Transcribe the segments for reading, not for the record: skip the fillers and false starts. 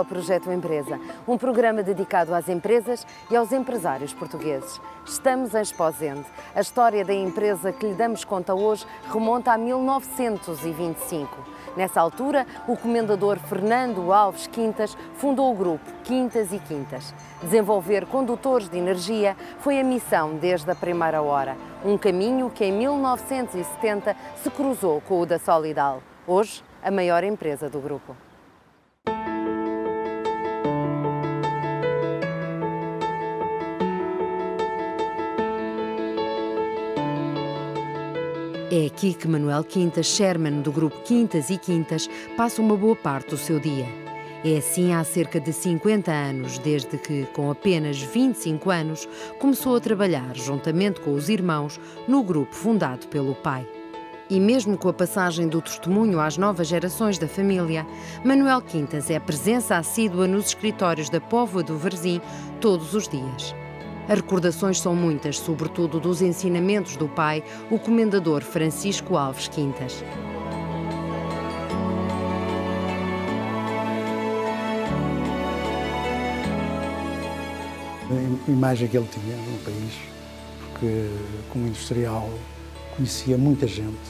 ao Projeto Empresa, um programa dedicado às empresas e aos empresários portugueses. Estamos em Esposende. A história da empresa que lhe damos conta hoje remonta a 1925. Nessa altura, o comendador Fernando Alves Quintas fundou o grupo Quintas e Quintas. Desenvolver condutores de energia foi a missão desde a primeira hora. Um caminho que em 1970 se cruzou com o da Solidal. Hoje, a maior empresa do grupo. É aqui que Manuel Quintas, chairman do grupo Quintas e Quintas, passa uma boa parte do seu dia. É assim há cerca de 50 anos, desde que, com apenas 25 anos, começou a trabalhar, juntamente com os irmãos, no grupo fundado pelo pai. E mesmo com a passagem do testemunho às novas gerações da família, Manuel Quintas é presença assídua nos escritórios da Póvoa do Varzim todos os dias. As recordações são muitas, sobretudo dos ensinamentos do pai, o comendador Francisco Alves Quintas. A imagem que ele tinha no país, porque como industrial conhecia muita gente,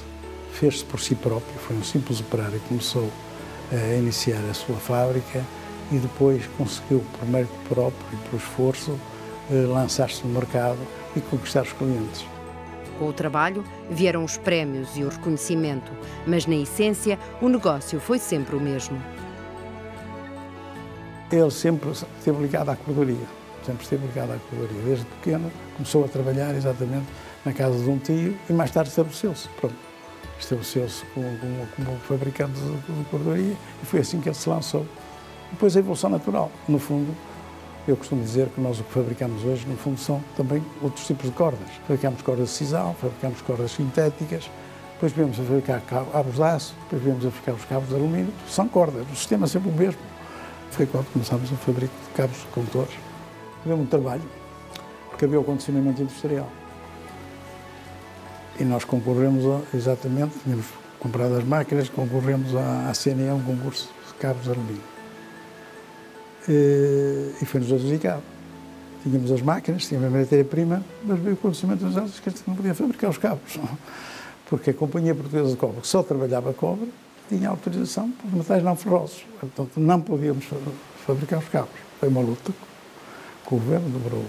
fez-se por si próprio, foi um simples operário que começou a iniciar a sua fábrica e depois conseguiu, por mérito próprio e por esforço, lançar-se no mercado e conquistar os clientes. Com o trabalho vieram os prémios e o reconhecimento, mas na essência o negócio foi sempre o mesmo. Ele sempre esteve ligado à cordoaria, desde pequeno começou a trabalhar exatamente na casa de um tio e mais tarde estabeleceu-se. Estabeleceu-se como fabricante de cordoaria e foi assim que ele se lançou. Depois a evolução natural, no fundo. Eu costumo dizer que nós o que fabricamos hoje, no fundo, são também outros tipos de cordas. Fabricamos cordas de sisal, fabricamos cordas sintéticas, depois viemos a fabricar cabos de aço, depois viemos a fabricar os cabos de alumínio. São cordas, o sistema é sempre o mesmo. Foi quando começámos a fabricar cabos de condutores. Deu muito trabalho, porque havia o condicionamento industrial. E nós concorremos exatamente, tínhamos comprado as máquinas, concorremos à CNE, um concurso de cabos de alumínio. E foi-nos adjudicado. Tínhamos as máquinas, tínhamos a matéria-prima, mas veio o conhecimento dos anos que a gente não podia fabricar os cabos, porque a Companhia Portuguesa de Cobre, que só trabalhava cobre, tinha autorização para os metais não ferrosos, portanto não podíamos fabricar os cabos. Foi uma luta com o governo, demorou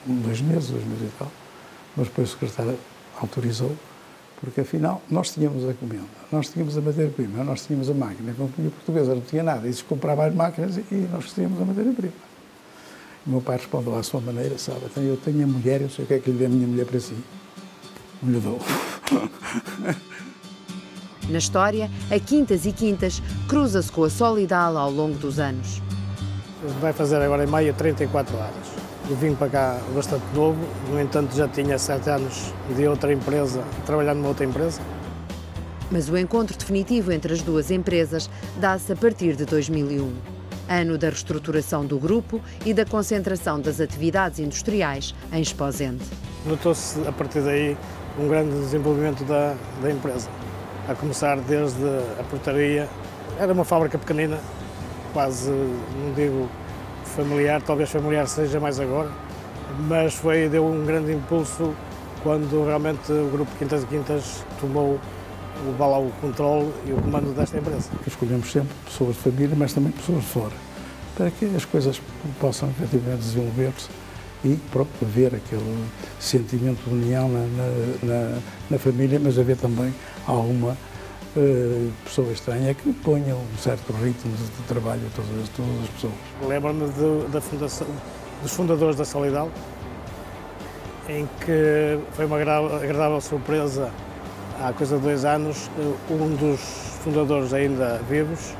2 meses e tal, mas depois o secretário autorizou, porque afinal nós tínhamos a encomenda, nós tínhamos a matéria-prima, nós tínhamos a máquina, a Companhia Portuguesa não tinha nada, e se comprava as máquinas e nós tínhamos a matéria-prima. O meu pai respondeu à sua maneira, sabe, eu tenho a mulher, eu sei o que é que lhe dê a minha mulher para si. Não lhe dou. Na história, a Quintas e Quintas cruza-se com a Solidal ao longo dos anos. Vai fazer agora em maio 34 anos. Eu vim para cá bastante novo, no entanto já tinha 7 anos de outra empresa, trabalhando numa outra empresa. Mas o encontro definitivo entre as duas empresas dá-se a partir de 2001, ano da reestruturação do grupo e da concentração das atividades industriais em Esposende. Notou-se a partir daí um grande desenvolvimento da empresa, a começar desde a portaria. Era uma fábrica pequenina, quase, não digo familiar, talvez familiar seja mais agora, mas deu um grande impulso quando realmente o grupo Quintas e Quintas tomou o controle e o comando desta empresa. Escolhemos sempre pessoas de família, mas também pessoas de fora, para que as coisas possam efetivamente desenvolver-se e pronto, haver aquele sentimento de união na família, mas haver também alguma pessoa estranha que ponha um certo ritmo de trabalho a todas as pessoas. Lembro-me da fundação, dos fundadores da Solidal, em que foi uma agradável surpresa, há coisa de 2 anos, um dos fundadores ainda vivos,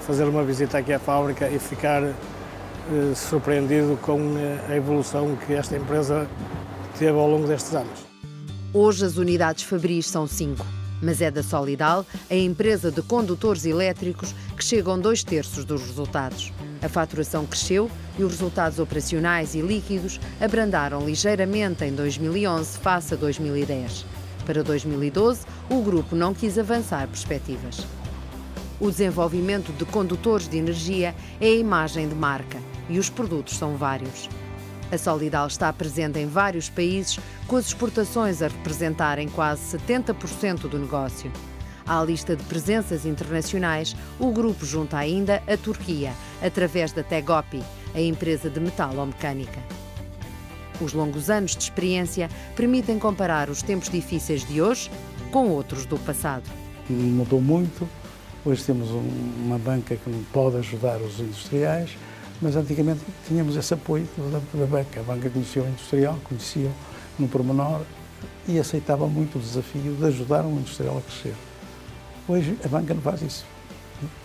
fazer uma visita aqui à fábrica e ficar surpreendido com a evolução que esta empresa teve ao longo destes anos. Hoje as unidades fabris são 5. Mas é da Solidal, a empresa de condutores elétricos, que chegam 2/3 dos resultados. A faturação cresceu e os resultados operacionais e líquidos abrandaram ligeiramente em 2011 face a 2010. Para 2012, o grupo não quis avançar perspectivas. O desenvolvimento de condutores de energia é a imagem de marca e os produtos são vários. A Solidal está presente em vários países, com as exportações a representarem quase 70% do negócio. À lista de presenças internacionais, o grupo junta ainda a Turquia, através da Tegopi, a empresa de metalomecânica. Os longos anos de experiência permitem comparar os tempos difíceis de hoje com outros do passado. Mudou muito. Hoje temos uma banca que pode ajudar os industriais, mas antigamente tínhamos esse apoio da banca. A banca conhecia o industrial, conhecia no pormenor e aceitava muito o desafio de ajudar um industrial a crescer. Hoje a banca não faz isso.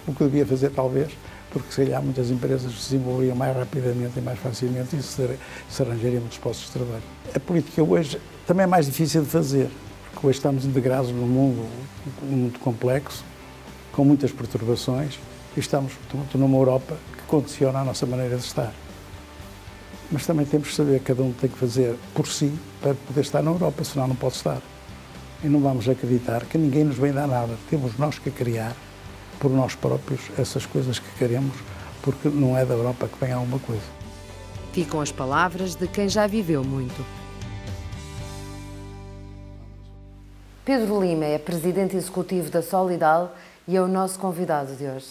O que devia fazer, talvez, porque se calhar muitas empresas se desenvolveriam mais rapidamente e mais facilmente e se arranjariam muitos postos de trabalho. A política hoje também é mais difícil de fazer, porque hoje estamos integrados num mundo muito complexo, com muitas perturbações, e estamos numa Europa que condiciona a nossa maneira de estar. Mas também temos que saber que cada um tem que fazer por si para poder estar na Europa, senão não pode estar. E não vamos acreditar que ninguém nos vem dar nada. Temos nós que criar, por nós próprios, essas coisas que queremos, porque não é da Europa que vem alguma coisa. Ficam as palavras de quem já viveu muito. Pedro Lima é presidente executivo da Solidal e é o nosso convidado de hoje.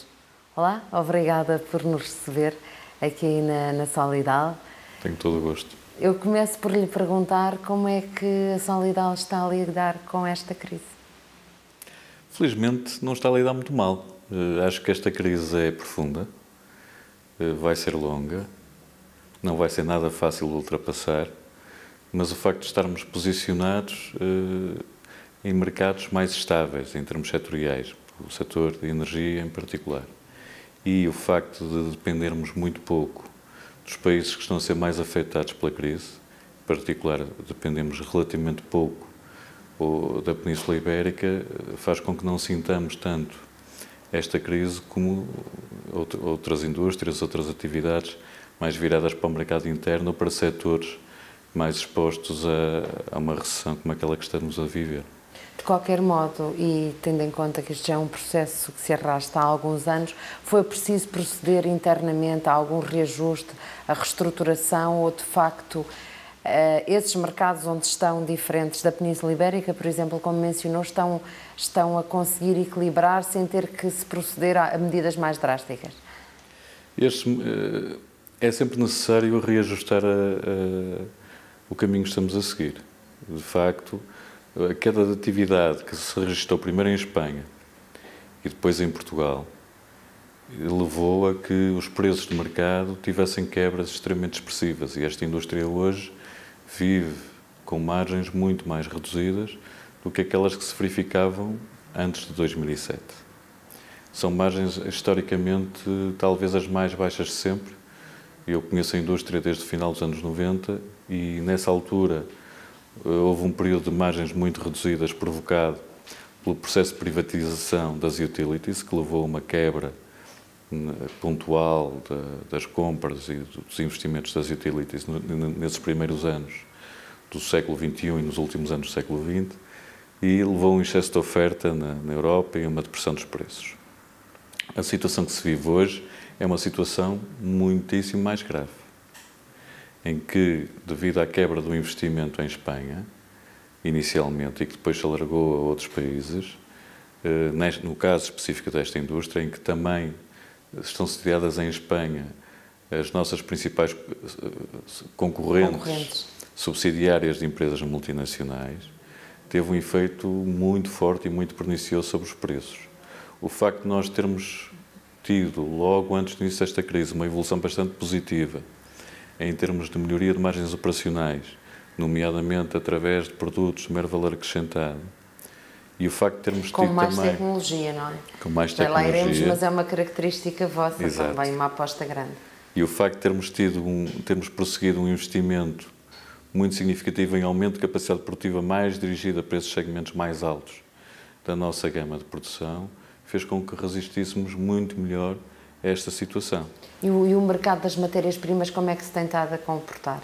Olá, obrigada por nos receber aqui na Solidal. Tenho todo o gosto. Eu começo por lhe perguntar como é que a Solidal está a lidar com esta crise. Felizmente não está a lidar muito mal. Acho que esta crise é profunda, vai ser longa, não vai ser nada fácil de ultrapassar, mas o facto de estarmos posicionados em mercados mais estáveis, em termos setoriais, o setor de energia em particular, e o facto de dependermos muito pouco dos países que estão a ser mais afetados pela crise, em particular dependemos relativamente pouco da Península Ibérica, faz com que não sintamos tanto esta crise como outras indústrias, outras atividades mais viradas para o mercado interno ou para setores mais expostos a uma recessão como aquela que estamos a viver. De qualquer modo, e tendo em conta que isto já é um processo que se arrasta há alguns anos, foi preciso proceder internamente a algum reajuste, a reestruturação ou, de facto, esses mercados onde estão diferentes da Península Ibérica, por exemplo, como mencionou, estão a conseguir equilibrar sem ter que se proceder a medidas mais drásticas? É sempre necessário reajustar o caminho que estamos a seguir. De facto, a queda de atividade que se registrou primeiro em Espanha e depois em Portugal levou a que os preços de mercado tivessem quebras extremamente expressivas e esta indústria hoje vive com margens muito mais reduzidas do que aquelas que se verificavam antes de 2007. São margens historicamente talvez as mais baixas de sempre. Eu conheço a indústria desde o final dos anos 90 e nessa altura houve um período de margens muito reduzidas provocado pelo processo de privatização das utilities, que levou a uma quebra pontual das compras e dos investimentos das utilities nesses primeiros anos do século XXI e nos últimos anos do século XX, e levou a um excesso de oferta na Europa e a uma depressão dos preços. A situação que se vive hoje é uma situação muitíssimo mais grave, em que, devido à quebra do investimento em Espanha, inicialmente, e que depois se alargou a outros países, no caso específico desta indústria, em que também estão sediadas em Espanha as nossas principais concorrentes subsidiárias de empresas multinacionais, teve um efeito muito forte e muito pernicioso sobre os preços. O facto de nós termos tido, logo antes do início desta crise, uma evolução bastante positiva em termos de melhoria de margens operacionais, nomeadamente através de produtos de maior valor acrescentado, e o facto de termos tido também... Com mais tecnologia, não é? Com mais tecnologia. Já lá iremos, mas é uma característica vossa. Exato. Também, uma aposta grande. E o facto de termos prosseguido um investimento muito significativo em aumento de capacidade produtiva mais dirigida para esses segmentos mais altos da nossa gama de produção, fez com que resistíssemos muito melhor a esta situação. E o mercado das matérias-primas, como é que se tem estado a comportar?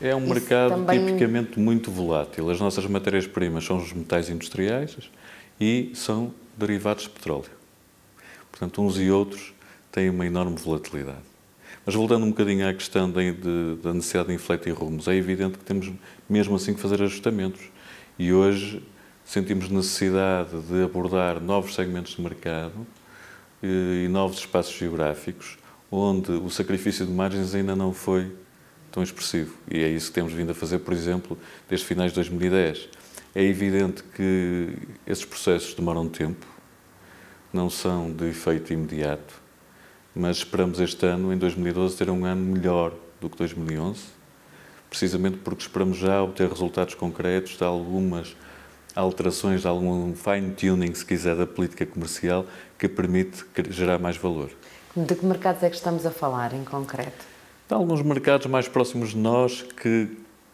É um mercado tipicamente muito volátil. As nossas matérias-primas são os metais industriais e são derivados de petróleo. Portanto, uns e outros têm uma enorme volatilidade. Mas voltando um bocadinho à questão da necessidade de infletir rumos, é evidente que temos mesmo assim que fazer ajustamentos. E hoje sentimos necessidade de abordar novos segmentos de mercado e novos espaços geográficos, onde o sacrifício de margens ainda não foi tão expressivo. E é isso que temos vindo a fazer, por exemplo, desde finais de 2010. É evidente que esses processos demoram tempo, não são de efeito imediato, mas esperamos este ano, em 2012, ter um ano melhor do que 2011, precisamente porque esperamos já obter resultados concretos de algumas alterações, de algum fine-tuning, se quiser, da política comercial, que permite gerar mais valor. De que mercados é que estamos a falar, em concreto? De alguns mercados mais próximos de nós que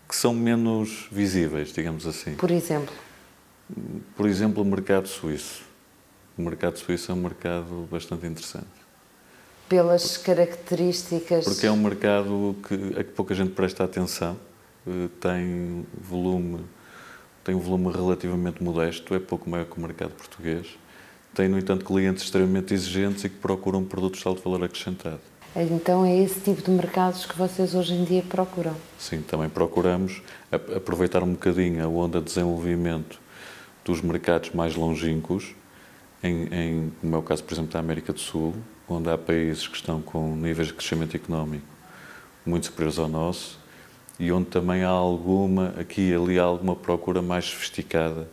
são menos visíveis, digamos assim. Por exemplo? Por exemplo, o mercado suíço. O mercado suíço é um mercado bastante interessante. Pelas características... Porque é um mercado a que pouca gente presta atenção, tem um volume relativamente modesto, é pouco maior que o mercado português. Tem, no entanto, clientes extremamente exigentes e que procuram produtos de alto valor acrescentado. Então é esse tipo de mercados que vocês hoje em dia procuram? Sim, também procuramos aproveitar um bocadinho a onda de desenvolvimento dos mercados mais longínquos, como é o caso, por exemplo, da América do Sul, onde há países que estão com níveis de crescimento económico muito superiores ao nosso e onde também há aqui e ali, alguma procura mais sofisticada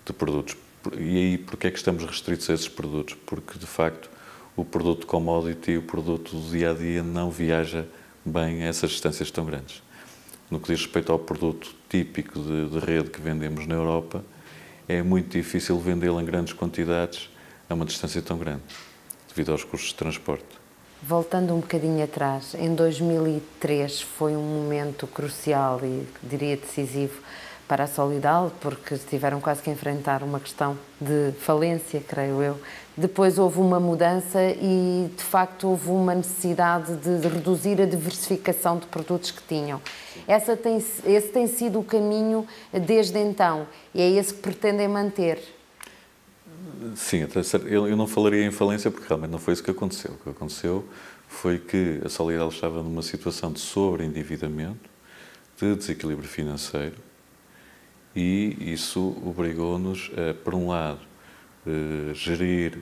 de produtos. E aí, porque é que estamos restritos a esses produtos? Porque, de facto, o produto commodity, o produto do dia-a-dia, não viaja bem a essas distâncias tão grandes. No que diz respeito ao produto típico de rede que vendemos na Europa, é muito difícil vendê-lo em grandes quantidades a uma distância tão grande, devido aos custos de transporte. Voltando um bocadinho atrás, em 2003 foi um momento crucial e, diria, decisivo para a Solidal, porque tiveram quase que enfrentar uma questão de falência, creio eu. Depois houve uma mudança e, de facto, houve uma necessidade de reduzir a diversificação de produtos que tinham. Esse tem sido o caminho desde então e é esse que pretendem manter. Sim, eu não falaria em falência porque realmente não foi isso que aconteceu. O que aconteceu foi que a Solidal estava numa situação de sobreendividamento, de desequilíbrio financeiro, e isso obrigou-nos a, por um lado, gerir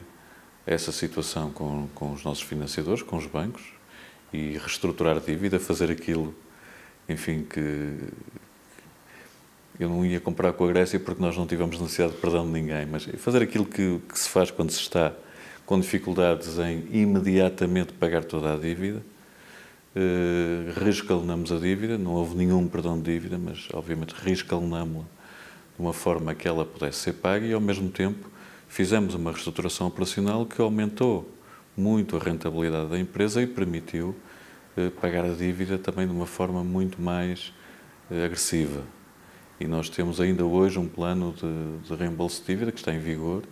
essa situação com os nossos financiadores, com os bancos, e reestruturar a dívida, fazer aquilo, enfim, que eu não ia comparar com a Grécia porque nós não tivemos necessidade de perdão de ninguém, mas fazer aquilo que se faz quando se está com dificuldades em imediatamente pagar toda a dívida. Reescalonamos a dívida, não houve nenhum perdão de dívida, mas obviamente reescalonámos-la de uma forma que ela pudesse ser paga e ao mesmo tempo fizemos uma reestruturação operacional que aumentou muito a rentabilidade da empresa e permitiu pagar a dívida também de uma forma muito mais agressiva. E nós temos ainda hoje um plano de reembolso de dívida que está em vigor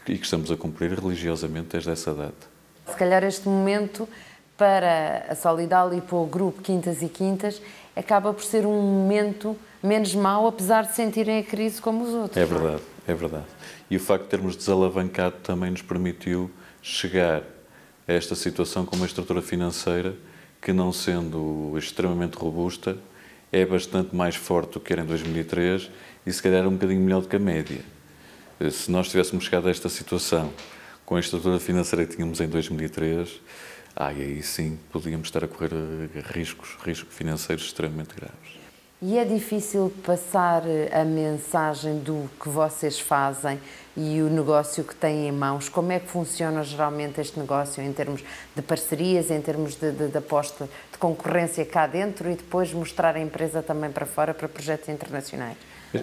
e que estamos a cumprir religiosamente desde essa data. Se calhar este momento para a Solidal e para o grupo Quintas e Quintas acaba por ser um momento menos mau, apesar de sentirem a crise como os outros. É verdade, é verdade. E o facto de termos desalavancado também nos permitiu chegar a esta situação com uma estrutura financeira que, não sendo extremamente robusta, é bastante mais forte do que era em 2003 e se calhar um bocadinho melhor do que a média. Se nós tivéssemos chegado a esta situação com a estrutura financeira que tínhamos em 2003, aí sim podíamos estar a correr riscos financeiros extremamente graves. E é difícil passar a mensagem do que vocês fazem e o negócio que têm em mãos? Como é que funciona geralmente este negócio em termos de parcerias, em termos de aposta de concorrência cá dentro e depois mostrar a empresa também para fora, para projetos internacionais?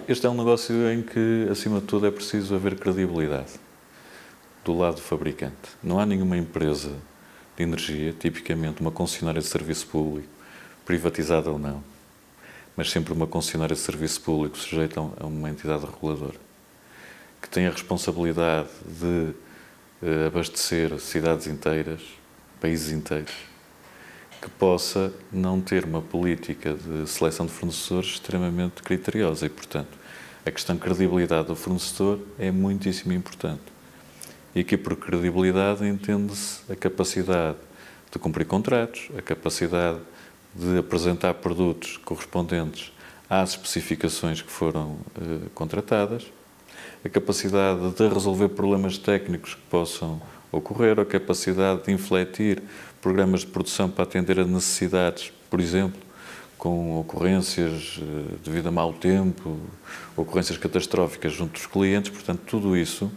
Este é um negócio em que, acima de tudo, é preciso haver credibilidade do lado do fabricante. Não há nenhuma empresa de energia, tipicamente uma concessionária de serviço público, privatizada ou não, mas sempre uma concessionária de serviço público sujeita a uma entidade reguladora, que tem a responsabilidade de abastecer cidades inteiras, países inteiros, que possa não ter uma política de seleção de fornecedores extremamente criteriosa e, portanto, a questão de credibilidade do fornecedor é muitíssimo importante. E aqui por credibilidade entende-se a capacidade de cumprir contratos, a capacidade de apresentar produtos correspondentes às especificações que foram contratadas, a capacidade de resolver problemas técnicos que possam ocorrer, a capacidade de infletir programas de produção para atender a necessidades, por exemplo, com ocorrências devido a mau tempo, ocorrências catastróficas junto dos clientes. Portanto, tudo isso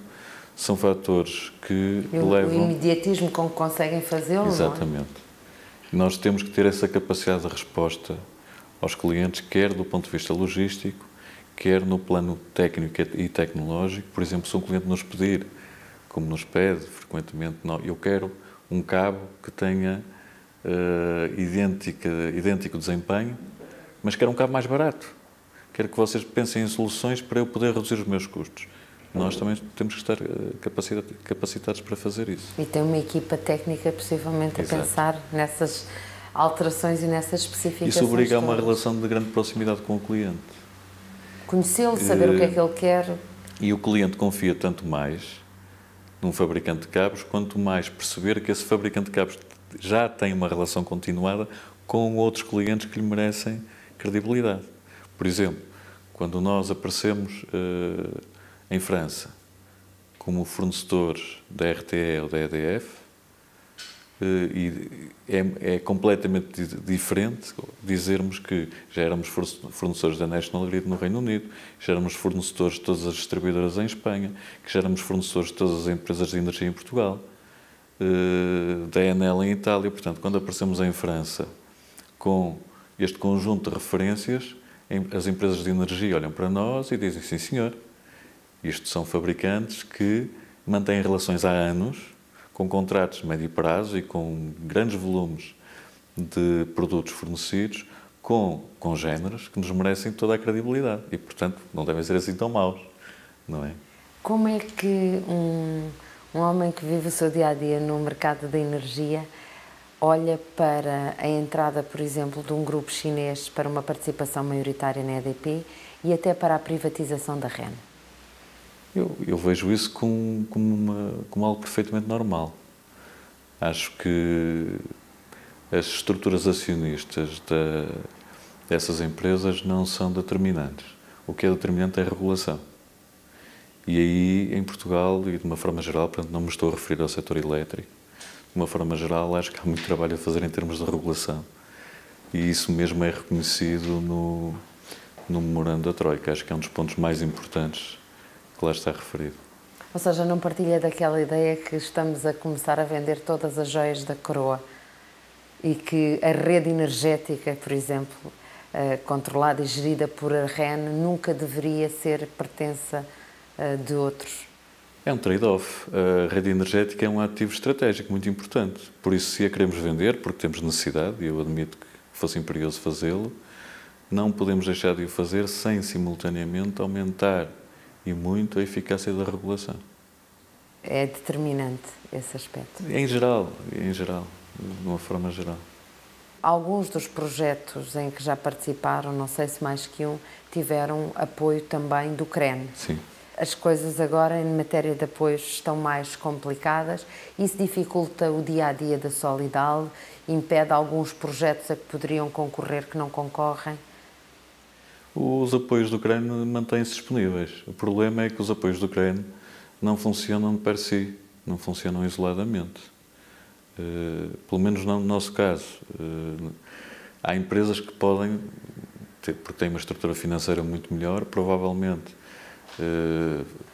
são fatores que levam... O imediatismo com que conseguem fazê-lo, Exatamente. Não é? Nós temos que ter essa capacidade de resposta aos clientes, quer do ponto de vista logístico, quer no plano técnico e tecnológico. Por exemplo, se um cliente nos pedir, como nos pede frequentemente, eu quero um cabo que tenha idêntico desempenho, mas quero um cabo mais barato. Quero que vocês pensem em soluções para eu poder reduzir os meus custos. Nós também temos que estar capacitados para fazer isso. E tem uma equipa técnica, possivelmente, Exato. a pensar nessas alterações e nessas especificações. Isso obriga a uma todas. relação de grande proximidade com o cliente. Conhecê-lo, saber o que é que ele quer. E o cliente confia tanto mais num fabricante de cabos, quanto mais perceber que esse fabricante de cabos já tem uma relação continuada com outros clientes que lhe merecem credibilidade. Por exemplo, quando nós aparecemos em França como fornecedores da RTE ou da EDF, e é completamente diferente dizermos que já éramos fornecedores da National Grid no Reino Unido, já éramos fornecedores de todas as distribuidoras em Espanha, que já éramos fornecedores de todas as empresas de energia em Portugal, da Enel em Itália. Portanto, quando aparecemos em França com este conjunto de referências, as empresas de energia olham para nós e dizem: sim, senhor, isto são fabricantes que mantêm relações há anos, com contratos de médio prazo e com grandes volumes de produtos fornecidos, com congêneres que nos merecem toda a credibilidade e, portanto, não devem ser assim tão maus, não é? Como é que um homem que vive o seu dia-a-dia no mercado da energia olha para a entrada, por exemplo, de um grupo chinês para uma participação maioritária na EDP e até para a privatização da REN? Eu vejo isso como algo perfeitamente normal. Acho que as estruturas acionistas dessas empresas não são determinantes. O que é determinante é a regulação. E aí, em Portugal, e de uma forma geral, portanto, não me estou a referir ao setor elétrico, de uma forma geral, acho que há muito trabalho a fazer em termos de regulação. E isso mesmo é reconhecido no memorando da Troika. Acho que é um dos pontos mais importantes que lá está referido. Ou seja, não partilha daquela ideia que estamos a começar a vender todas as joias da coroa e que a rede energética, por exemplo, controlada e gerida por a REN, nunca deveria ser pertença de outros? É um trade-off. A rede energética é um ativo estratégico muito importante. Por isso, se a queremos vender, porque temos necessidade, e eu admito que fosse imperioso fazê-lo, não podemos deixar de o fazer sem, simultaneamente, aumentar e muito a eficácia da regulação. É determinante esse aspecto? Em geral, de uma forma geral. Alguns dos projetos em que já participaram, não sei se mais que um, tiveram apoio também do CREN. Sim. As coisas agora, em matéria de apoios, estão mais complicadas. Isso dificulta o dia-a-dia da Solidal? Impede alguns projetos a que poderiam concorrer que não concorrem? Os apoios do CREN mantêm-se disponíveis. O problema é que os apoios do CREN não funcionam de per si, não funcionam isoladamente. Pelo menos não no nosso caso. Há empresas que podem, porque têm uma estrutura financeira muito melhor, provavelmente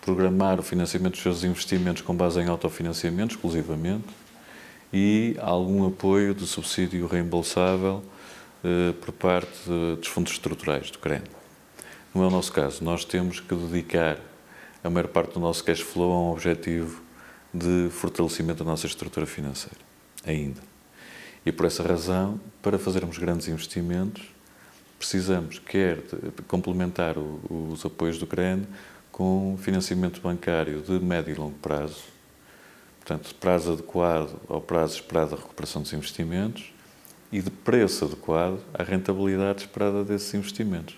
programar o financiamento dos seus investimentos com base em autofinanciamento, exclusivamente, e algum apoio de subsídio reembolsável por parte dos fundos estruturais do CREN. Não é o nosso caso. Nós temos que dedicar a maior parte do nosso cash flow a um objetivo de fortalecimento da nossa estrutura financeira, ainda. E por essa razão, para fazermos grandes investimentos, precisamos quer de complementar os apoios do CREN com financiamento bancário de médio e longo prazo, portanto, prazo adequado ao prazo esperado da recuperação dos investimentos, e de preço adequado à rentabilidade esperada desses investimentos.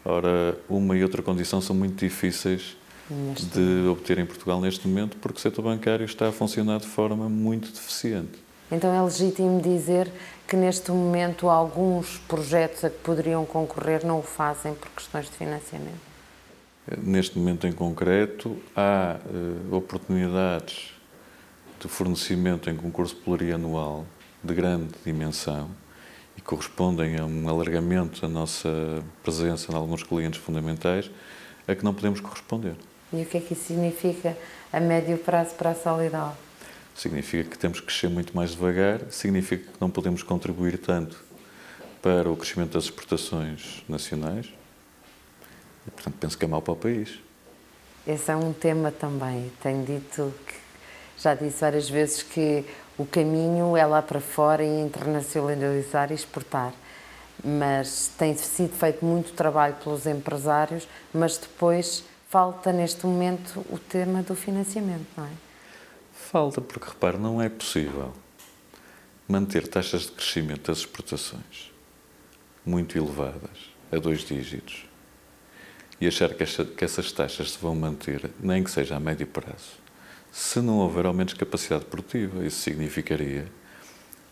Ora, uma e outra condição são muito difíceis de obter em Portugal neste momento, porque o setor bancário está a funcionar de forma muito deficiente. Então é legítimo dizer que neste momento alguns projetos a que poderiam concorrer não o fazem por questões de financiamento? Neste momento em concreto, há oportunidades de fornecimento em concurso plurianual de grande dimensão e correspondem a um alargamento da nossa presença em alguns clientes fundamentais a que não podemos corresponder. E o que é que isso significa a médio prazo para a Solidal? Significa que temos que crescer muito mais devagar, significa que não podemos contribuir tanto para o crescimento das exportações nacionais e, portanto, penso que é mau para o país. Esse é um tema também. Tenho dito que, já disse várias vezes que o caminho é lá para fora e internacionalizar e exportar. Mas tem sido feito muito trabalho pelos empresários, mas depois falta neste momento o tema do financiamento, não é? Falta, porque, repare, não é possível manter taxas de crescimento das exportações muito elevadas, a 2 dígitos, e achar que essas taxas se vão manter, nem que seja a médio prazo, se não houver aumentos de capacidade produtiva. Isso significaria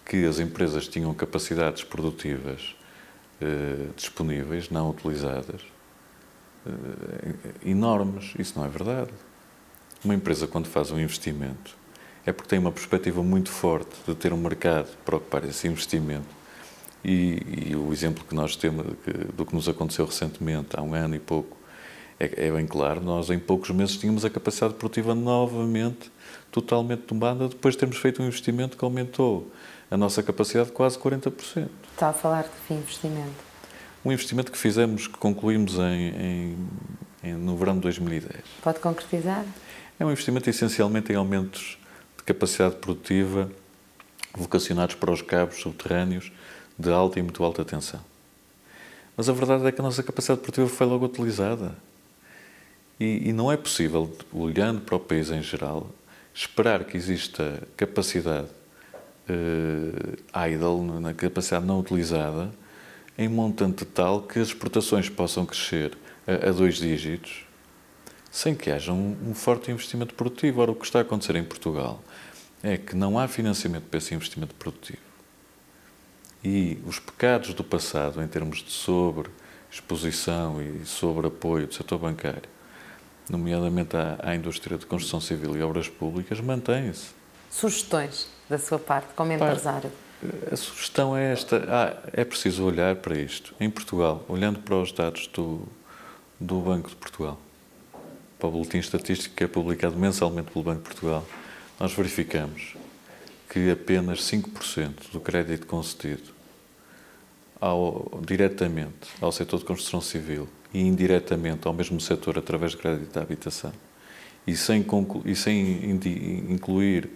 que as empresas tinham capacidades produtivas disponíveis, não utilizadas, enormes. Isso não é verdade. Uma empresa, quando faz um investimento, é porque tem uma perspectiva muito forte de ter um mercado para ocupar esse investimento. E o exemplo que nós temos do que nos aconteceu recentemente, há um ano e pouco, é bem claro. Nós, em poucos meses, tínhamos a capacidade produtiva novamente totalmente tombada, depois de termos feito um investimento que aumentou a nossa capacidade de quase 40%. Está a falar de que investimento? Um investimento que fizemos, que concluímos no verão de 2010. Pode concretizar? É um investimento essencialmente em aumentos de capacidade produtiva vocacionados para os cabos subterrâneos de alta e muito alta tensão. Mas a verdade é que a nossa capacidade produtiva foi logo utilizada. E não é possível, olhando para o país em geral, esperar que exista capacidade idle, na capacidade não utilizada, em montante tal que as exportações possam crescer a 2 dígitos, sem que haja um forte investimento produtivo. Ora, o que está a acontecer em Portugal é que não há financiamento para esse investimento produtivo. E os pecados do passado, em termos de sobre-exposição e sobre-apoio do setor bancário, nomeadamente à indústria de construção civil e obras públicas, mantêm-se. Sugestões da sua parte, como empresário? A sugestão é esta. É preciso olhar para isto. Em Portugal, olhando para os dados do Banco de Portugal, para o boletim estatístico que é publicado mensalmente pelo Banco de Portugal, nós verificamos que apenas 5% do crédito concedido diretamente ao setor de construção civil e indiretamente ao mesmo setor através de crédito à habitação e sem incluir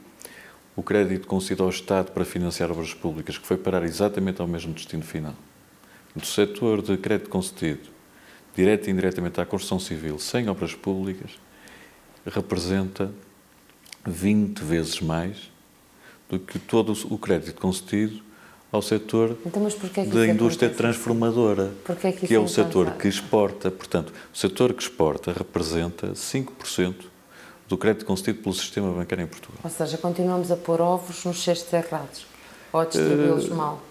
o crédito concedido ao Estado para financiar obras públicas, que foi parar exatamente ao mesmo destino final. Do setor de crédito concedido direto e indiretamente à construção civil sem obras públicas representa 20 vezes mais do que todo o crédito concedido ao setor da indústria transformadora, que é o setor que exporta. Portanto, o setor que exporta representa 5% do crédito concedido pelo sistema bancário em Portugal. Ou seja, continuamos a pôr ovos nos cestos errados, ou a distribuí-los mal.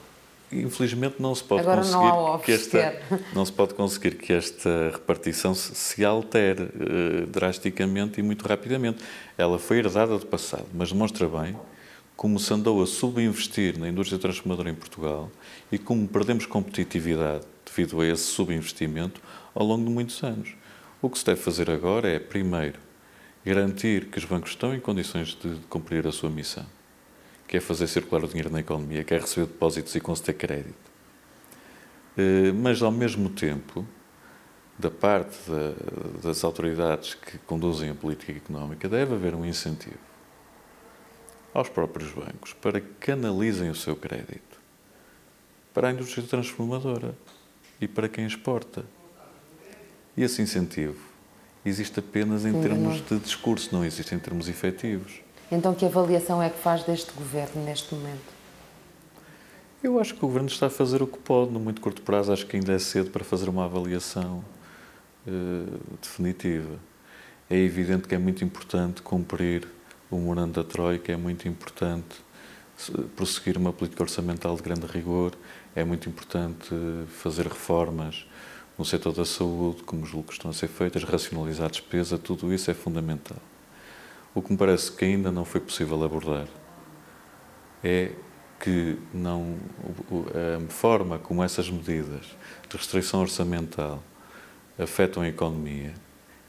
Infelizmente não se pode conseguir que esta repartição se altere drasticamente e muito rapidamente. Ela foi herdada do passado, mas demonstra bem como se andou a subinvestir na indústria transformadora em Portugal e como perdemos competitividade devido a esse subinvestimento ao longo de muitos anos. O que se deve fazer agora é, primeiro, garantir que os bancos estão em condições de cumprir a sua missão, que é fazer circular o dinheiro na economia, que é receber depósitos e conceder crédito. Mas, ao mesmo tempo, da parte das autoridades que conduzem a política económica, deve haver um incentivo aos próprios bancos para que canalizem o seu crédito para a indústria transformadora e para quem exporta. E esse incentivo existe apenas em termos de discurso, não existe em termos efetivos. Então, que avaliação é que faz deste governo neste momento? Eu acho que o governo está a fazer o que pode. No muito curto prazo, acho que ainda é cedo para fazer uma avaliação definitiva. é evidente que é muito importante cumprir o memorando da Troika, é muito importante prosseguir uma política orçamental de grande rigor, é muito importante fazer reformas no setor da saúde, como julgo que estão a ser feitas, racionalizar a despesa, tudo isso é fundamental. O que me parece que ainda não foi possível abordar é que a forma como essas medidas de restrição orçamental afetam a economia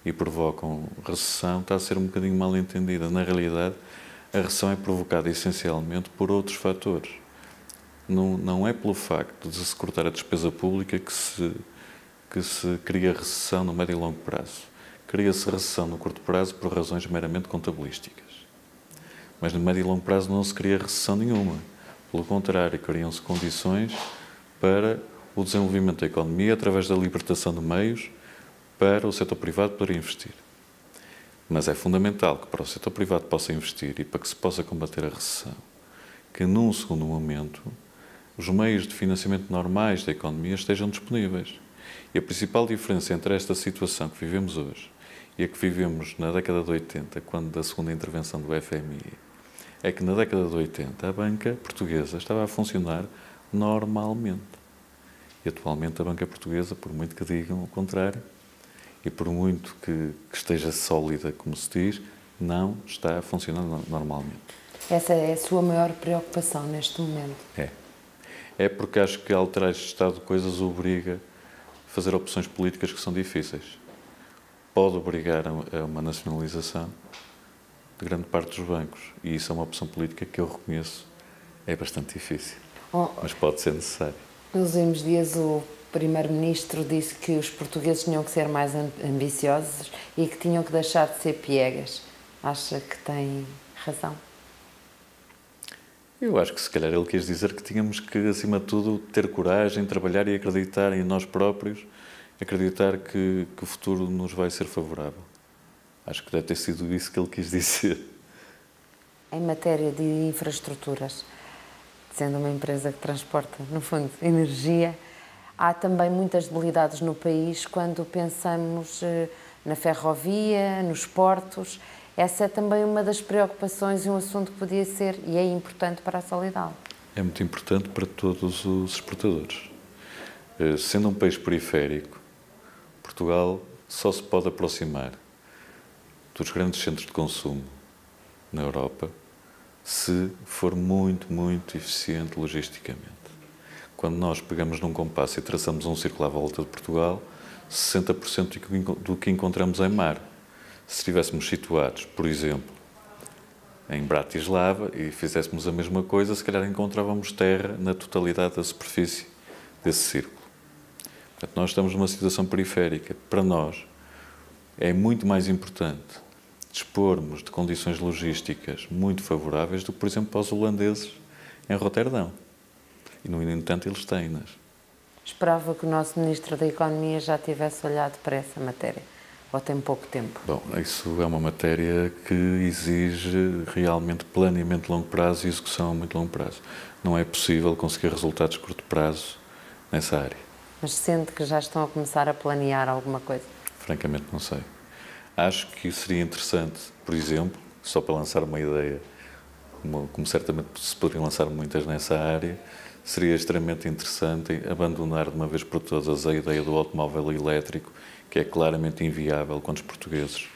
e provocam recessão está a ser um bocadinho mal entendida. Na realidade, a recessão é provocada essencialmente por outros fatores. Não é pelo facto de se cortar a despesa pública que se cria recessão no médio e longo prazo. Cria-se recessão no curto prazo por razões meramente contabilísticas. Mas no médio e longo prazo não se cria recessão nenhuma. Pelo contrário, criam-se condições para o desenvolvimento da economia através da libertação de meios para o setor privado poder investir. Mas é fundamental que para o setor privado possa investir e para que se possa combater a recessão, que num segundo momento os meios de financiamento normais da economia estejam disponíveis. E a principal diferença entre esta situação que vivemos hoje e a que vivemos na década de 80, quando da segunda intervenção do FMI, é que na década de 80 a banca portuguesa estava a funcionar normalmente. E atualmente a banca portuguesa, por muito que digam o contrário, e por muito que esteja sólida, como se diz, não está a funcionar normalmente. Essa é a sua maior preocupação neste momento? É porque acho que alterar este estado de coisas obriga a fazer opções políticas que são difíceis. Pode obrigar a uma nacionalização de grande parte dos bancos. E isso é uma opção política que eu reconheço é bastante difícil, mas pode ser necessário. Nos últimos dias o Primeiro-Ministro disse que os portugueses tinham que ser mais ambiciosos e que tinham que deixar de ser piegas. Acha que tem razão? Eu acho que se calhar ele quis dizer que tínhamos que, acima de tudo, ter coragem, trabalhar e acreditar em nós próprios, acreditar que o futuro nos vai ser favorável. Acho que deve ter sido isso que ele quis dizer. Em matéria de infraestruturas, sendo uma empresa que transporta, no fundo, energia, há também muitas debilidades no país quando pensamos na ferrovia, nos portos. Essa é também uma das preocupações e um assunto que podia ser e é importante para a Solidal. É muito importante para todos os exportadores. Sendo um país periférico, Portugal só se pode aproximar dos grandes centros de consumo na Europa se for muito, muito eficiente logisticamente. Quando nós pegamos num compasso e traçamos um círculo à volta de Portugal, 60% do que encontramos é mar. Se estivéssemos situados, por exemplo, em Bratislava e fizéssemos a mesma coisa, se calhar encontrávamos terra na totalidade da superfície desse círculo. Portanto, nós estamos numa situação periférica. Para nós, é muito mais importante dispormos de condições logísticas muito favoráveis do que, por exemplo, para os holandeses em Roterdão. E, no entanto, eles têm-nas. Esperava que o nosso Ministro da Economia já tivesse olhado para essa matéria, ou tem pouco tempo? Bom, isso é uma matéria que exige realmente planeamento de longo prazo e execução a muito longo prazo. Não é possível conseguir resultados de curto prazo nessa área. Mas sente que já estão a começar a planear alguma coisa? Francamente, não sei. Acho que seria interessante, por exemplo, só para lançar uma ideia, como certamente se poderiam lançar muitas nessa área, seria extremamente interessante abandonar de uma vez por todas a ideia do automóvel elétrico, que é claramente inviável quando os portugueses,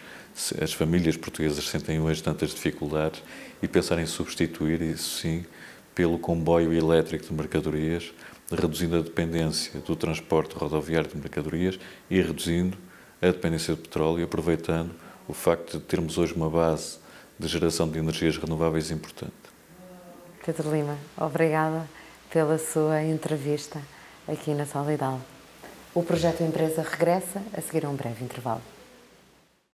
as famílias portuguesas sentem hoje tantas dificuldades, e pensar em substituir, isso sim, pelo comboio elétrico de mercadorias, reduzindo a dependência do transporte rodoviário de mercadorias e reduzindo a dependência do petróleo e aproveitando o facto de termos hoje uma base de geração de energias renováveis importante. Pedro Lima, obrigada pela sua entrevista aqui na Solidal. O projeto Empresa regressa a seguir a um breve intervalo.